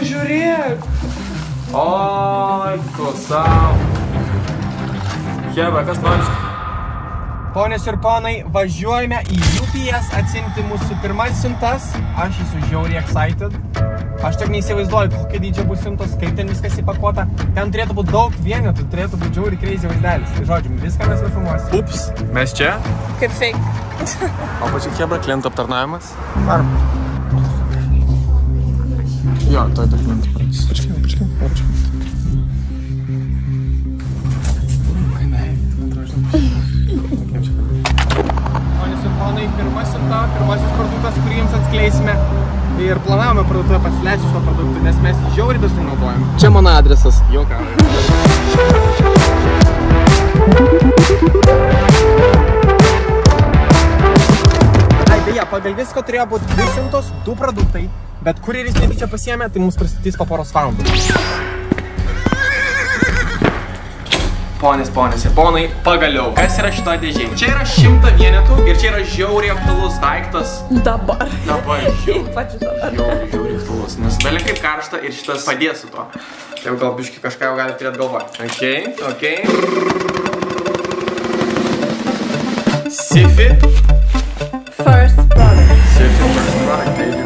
Žiūrėk. Oi, tu savo. Hebra, kas nori? Ponios ir ponai, važiuojame į UPS atsimti mūsų pirmas siuntas. Aš esu žiauriai excited. Aš tik neįsivaizduoju, kokia dydžio bus siuntos, kaip ten viskas įpakuota. Ten turėtų būti daug vienetų, turėtų būti žiauriai crazy vaizdelis. Tai žodžiu, viską mes nufilmuosime. Ups, mes čia. Kaip fake. O pačiai Hebra, klientų aptarnavimas. Ar? Jo, to klientų pradės. Pačiai. Pirmasis produktas, kurį jums atskleisime. Ir planavome parduotuvę pasileisti šito produktu, nes mes žiauriai dažnai naudojam. Čia mano adresas. Juokauju. Beje, pagal visko turėjo būti 2 siuntos, 2 produktai, bet kurjeris netyčia pasiėmė, tai mums pristatys po poros valandų. Ponės ir ponai, pagaliau. Kas yra šito dėžė? Čia yra 100 vienetų ir čia yra žiauriai aktualus daiktas. Dabar. Ypač dabar. Žiauriai aktualus, nes dalia kaip karšta ir šitas padės su to. Tai jau gal biški kažką jau gali turėti galvoj. Ok. Sifi. First product. Sifi first product, baby.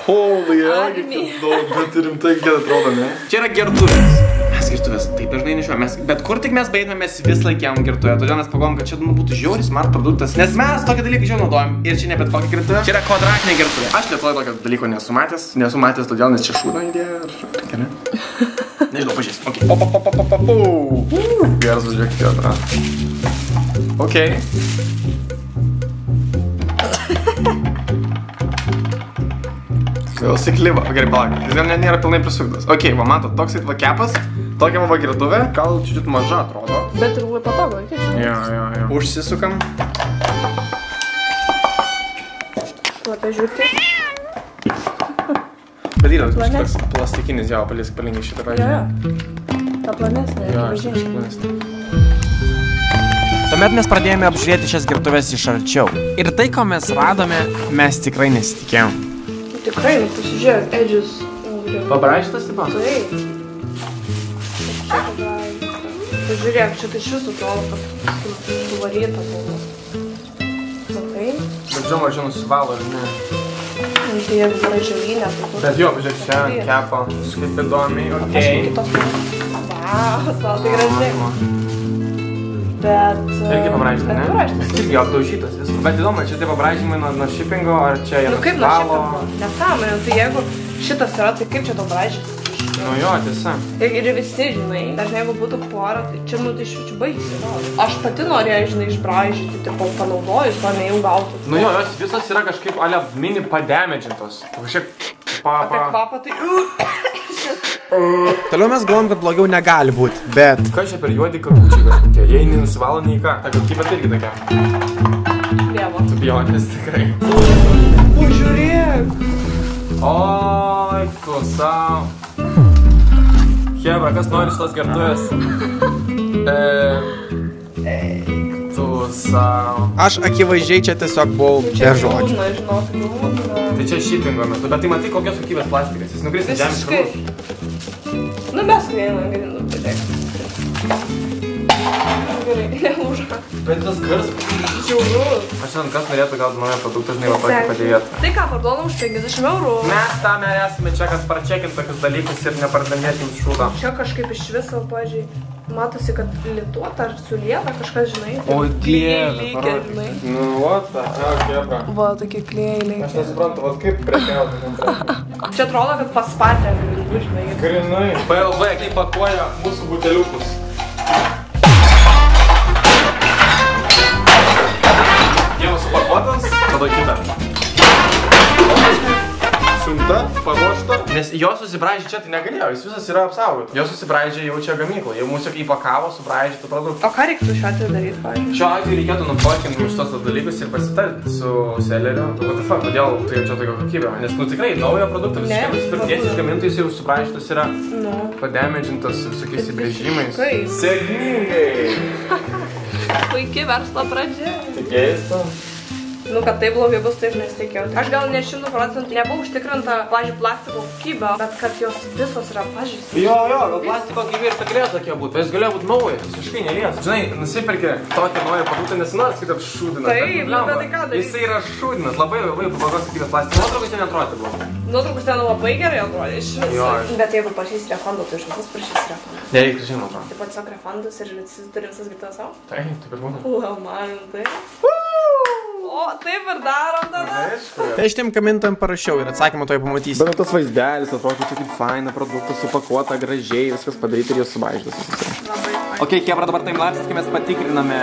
Oh my goodness. Holy, bet rimtai kiek atrodo, ne? Čia yra gertuvės. Mes gertuvės taip dažnai nešiuojame, bet kur tik mes beidame, mes vis laikėm gertuvę. Todėl mes pagalvojom, kad čia būtų žiauriai smart produktas. Nes mes tokį dalyką jau naudojam ir čia ne bet kokią gertuvę. Čia yra kvadratinė gertuvė. Aš Lietuvoje tokio dalyko nesu matęs, todėl nes čia šūdo idėja ar ne? Nežinau, pažiūrėsim. Ok. Geras važiuok, Hebra. Ok. Vėl siklyva. Gerai, palauk. Jis gal nėra pilnai prisuktas. Ok, va, matot, toks va kepas, tokia va gertuvė, gal čiut maža atrodo. Bet ir labai patogu, reikia. Jo. Užsisukam. Labai žiūrėti. Bet yra toks plastikinis, jo, palinkai šitą pažiūrėjau. Jo. Ta planesnė, planesnė. Tuomet mes pradėjome apžiūrėti šias gertuvės iš arčiau. Ir tai, ko mes radome, mes tikrai nesitikėjom. Tikrai, pasižiūrėk, edžius. Pabraižytas taip pat? Taip. Čia pabraižytas. Pažiūrėk, čia tai iš viso atrodo, kad suvaryta buvo. Matai? Bet žinoma, čia nusivalo, ar ne? Tai jeigu gerai žalinė, tai kur... Bet jo, pažiūrėk, čia kepa, kaip įdomiai, ok. Aš kitos... Vau, tai gražiai. Bet... Irgi pabraižytas, ne? Pabraižytas. Irgi apdaužytas viskas. Bet įdomu, čia tai pabraižymai nuo shippingo, ar čia jie kaip nuo shippingo? Nesąmonė, tai jeigu šitas yra, tai kaip čia to braižytas? Nu jo, tiesa. Ir visi, žinai, dažnai jeigu būtų pora, tai čia, nu, tai čia baisi. Aš pati norėjau, žinai, išbraižyti, tipo, panaudojus, o ne jau gauti. Nu jo, jos visos yra kažkaip, ale, mini pademedžintos. Kažkaip Apie kvapą, tai... Toliau mes galvom, kad blogiau negali būti, bet... Kas čia per juodi kakučiai kažkokie? Jie nenusivalo nei ką. Ta kokybė tai irgi tokia. Dievo. Tu bijonės tikrai. Žiūrėk! Oi, tu savo. Hebra, kas nori šitos gertuvės? Tu savo. Aš akivaizdžiai čia tiesiog buvau be žodžių. Čia liūdna, Tai čia shippingo metu, bet tai matai kokios kokybės plastikas. Jis nukris į žemės krūvą. Nu mes vieną grindų padėk. Gerai, neužą. Bet tas garsas Žiaurus. Aš žinant, kas norėtų gauti naują produktą, žinai, va tokį padėvėtą. Tai ką, parduodam už 50 eurų. Mes tam esame čia, kad parčekint tokius dalykus ir nepardavinėti jums šūdą. Čia kažkaip iš viso, pažiūrėjau, matosi, kad lituota ar sulieta kažkas, žinai. O dieve, lygiai, žinai. Nu, what the hell, Hebra. Va, tokie klėjai. Aš nesuprantu, vat kaip prekiauti. Čia atrodo, kad paspatė grindų, žinai. Grinai. PLV, kaip pakuoja mūsų buteliukus. Vienas supakuotas, tada kita. Siunta, paruošta. Nes jo susibraižė čia, tai negalėjo, jis visas yra apsaugotas. Jo susibraižė jau čia gamyklą, jau mūsų įpakavo subraižytų produktų. O ką reiktų šiuo atveju daryti, pavyzdžiui? Šiuo atveju reikėtų nufokinti šitos dalykus ir pasitarti su seleriu. What the fuck, kodėl tai čia tokia kokybė? Nes, nu tikrai, naujo produkto visiškai nusipirkties iš gamintojus jau subraižytas yra pademedžintas visokiais įbrėžimais. Sėkmingai! Puikiai verslo pradžia. Tikėjai to? Nu, kad tai blogai bus, tai aš nesitikėjau. Aš gal ne 100% nebuvau užtikrinta, pavyzdžiui, plastiko kokybę, bet kad jos visos yra pažįstos. Jo, gal plastiko gyvė ir galėjo tokia būti. Jis galėjo būti naujas, visiškai nelies. Žinai, nusipirkė tokį naują produktą, nes nors kitą šūdinas. Taip, bet tai ką daryti? Jisai yra šūdinas, labai blogos kokybės plastiko. Nuotraukas ten neatrodė blogai. Nuotraukas ten labai gerai atrodė, iš viso. Bet jeigu prašys refundų, tai iš visos prašys refundų. Nereikia, žinoma, atrodo. Taip pat tiesiog refundus ir turi visas girtas savo? Taip ir būna. Man, tai. O, taip ir darom tada. Tai aš tiem gamintojam parašiau ir atsakymą to pamatysi. Bet tas vaizdelis atrodo čia kaip faina produktas, supakuota gražiai, viskas padaryti ir jos subažytas. Ok, Hebra, dabar taimlapsas, kai mes patikriname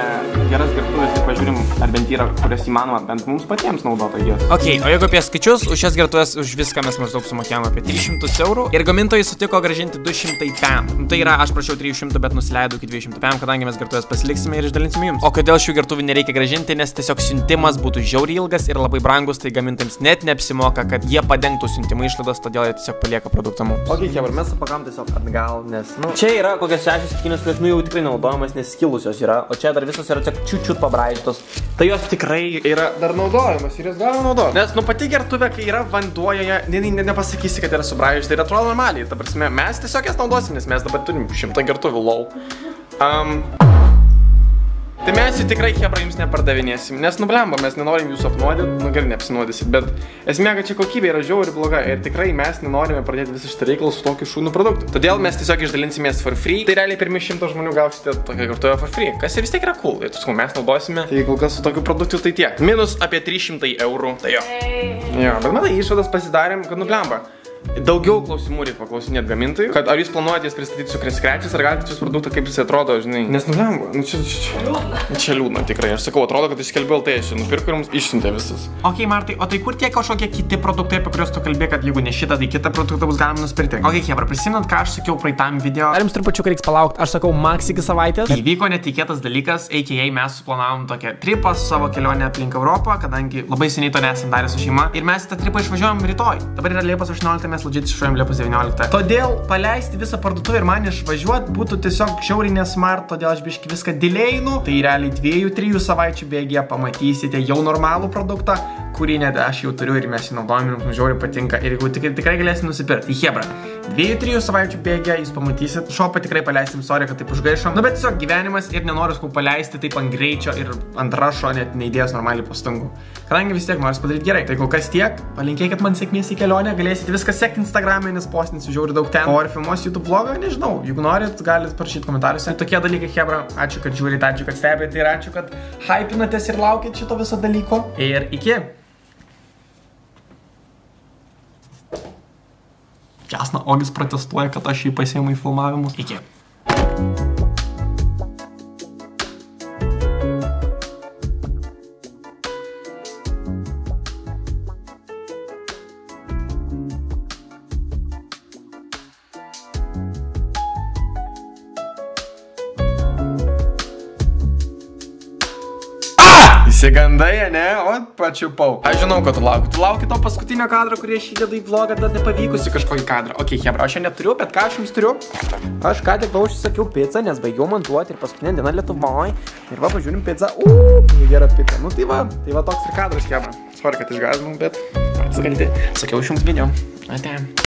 geras gertuvės ir pažiūrim, ar bent yra, kurias įmanoma bent mums patiems naudota jas. Ok, o jeigu apie skaičius, už šias gertuvės už viską mes maždaug sumokėjome apie 300 eurų ir gamintojai sutiko grąžinti 200 pem. Tai yra, aš prašiau 300, bet nusileidau iki 200 pem, kadangi mes gertuvės pasiliksime ir išdalinsime jums. O kodėl šių gertuvių nereikia grąžinti, nes tiesiog siuntimas būtų žiauriai ilgas ir labai brangus, tai gamintojams net neapsimoka, kad jie padengtų siuntimo išlaidas, todėl jie tiesiog palieka produktą mums. Ok, Hebra, mes supakam tiesiog atgal, nes, čia yra kokias 6-7, kurias, jau tikrai naudojamas, nes skilusios yra, o čia dar visos yra tiesiog čiut pabraižytos. Tai jos tikrai yra dar naudojamas ir jas galima naudoti. Nes, pati gertuvė, kai yra vanduo joje, nepasakysi, kad yra subraižyta, tai atrodo normaliai. Ta prasme, mes tiesiog jas naudosim, nes mes dabar turim 100 gertuvių, lol. Tai mes jų tikrai, Hebra, jums nepardavinėsim, nes nublemba, mes nenorim jūsų apnuodyti, gerai neapsinuodysit, bet esmė, kad čia kokybė yra žiauriai bloga ir tikrai mes nenorime pradėti visą šitą reikalą su tokiu šūdų produktu. Todėl mes tiesiog išdalinsimės for free, tai realiai pirmi 100 žmonių gausite tokią gertuvę for free, kas vis tiek yra cool, ir tuskau mes naudosime, tai kol kas su tokiu produktu tai tiek. Minus apie 300 eurų, tai jo. Jo, bet matai, išvadas pasidarėm, kad nublemba. Daugiau klausimų reikia paklausinėti gamintojų, kad ar jūs planuojate jas pristatyti su kreskrečiais, ar galite jūs produktą, kaip jis atrodo, žinai. Nes nublemba, čia liūdna tikrai. Aš sakau, atrodo, kad iškelbiau LT, aš nupirku ir mums išsiuntė visus. Ok, Martai, o tai kur tie kažkokie kiti produktai, apie kuriuos tu kalbėjai, kad jeigu ne šitą, tai kitą produktą bus galima nusipirkti? Ok, Hebra, prisimenat, ką aš sakiau praeitam video? Ar jums trupučiuką reiks palaukti? Aš sakau max iki savaitės. Įvyko netikėtas dalykas, a.k.a. mes suplanavom tokią tripą su savo kelionę aplink Europą, kadangi labai seniai to nesam darę su šeima. Ir mes tą tripą išvažiuojam rytoj. Dabar yra Liepos 18, mes legit išvažiuojam Liepos 19. Todėl paleisti visą parduotuvę ir man išvažiuoti būtų tiesiog žiauriai nesmart, todėl aš biški viską dileinu. Tai realiai 2-3 savaičių bėgyje pamatysite jau normalų produktą, kurį net aš jau turiu ir mes jį naudojame ir mums žiauriai patinka. Ir jeigu tikrai galėsim nusipirkti, Hebra, 2-3 savaičių bėgyje jūs pamatysit. Šopą tikrai paleisim, sorry, kad taip užgaišom. Nu, bet tiesiog gyvenimas ir nenoriu skau paleisti taip ant greičio ir ant rašo, net neįdėjęs normaliai pastangų. Kadangi vis tiek noriu padaryti gerai. Tai kol kas tiek, palinkėkit man sėkmės į kelionę, galėsit viską sekti Instagram'e, nes postinsiu žiauriai daug ten. O ar filmuosiu YouTube vlogą, nežinau. Jeigu norit, galit parašyti komentaruose. Tai tokie dalykai, Hebra. Ačiū, kad žiūrit, ačiū, kad stebite ir ačiū, kad hypinatės ir laukit šito viso dalyko. Ir iki. Jasna, Ogis protestuoja, kad aš jį pasiėmu į filmavimus. Iki. Įsigandai, ne? O, pačiupau. Aš žinau, kad tu lauki. Tu lauki to paskutinio kadro, kurį aš įdedu į vlogą, tad nepavykusi kažkokį kadrą. Ok, Hebra, aš jo neturiu, bet ką aš jums turiu? Aš ką tik užsisakiau pizzą, nes baigiau montuoti ir paskutinę dieną Lietuvoj. Ir va, pažiūrim pizzą. Gera pizza. Nu tai va toks ir kadras, Hebra. Sorry, kad išgąsdinau, bet atsikalti. Sakiau iš jums video. Ate.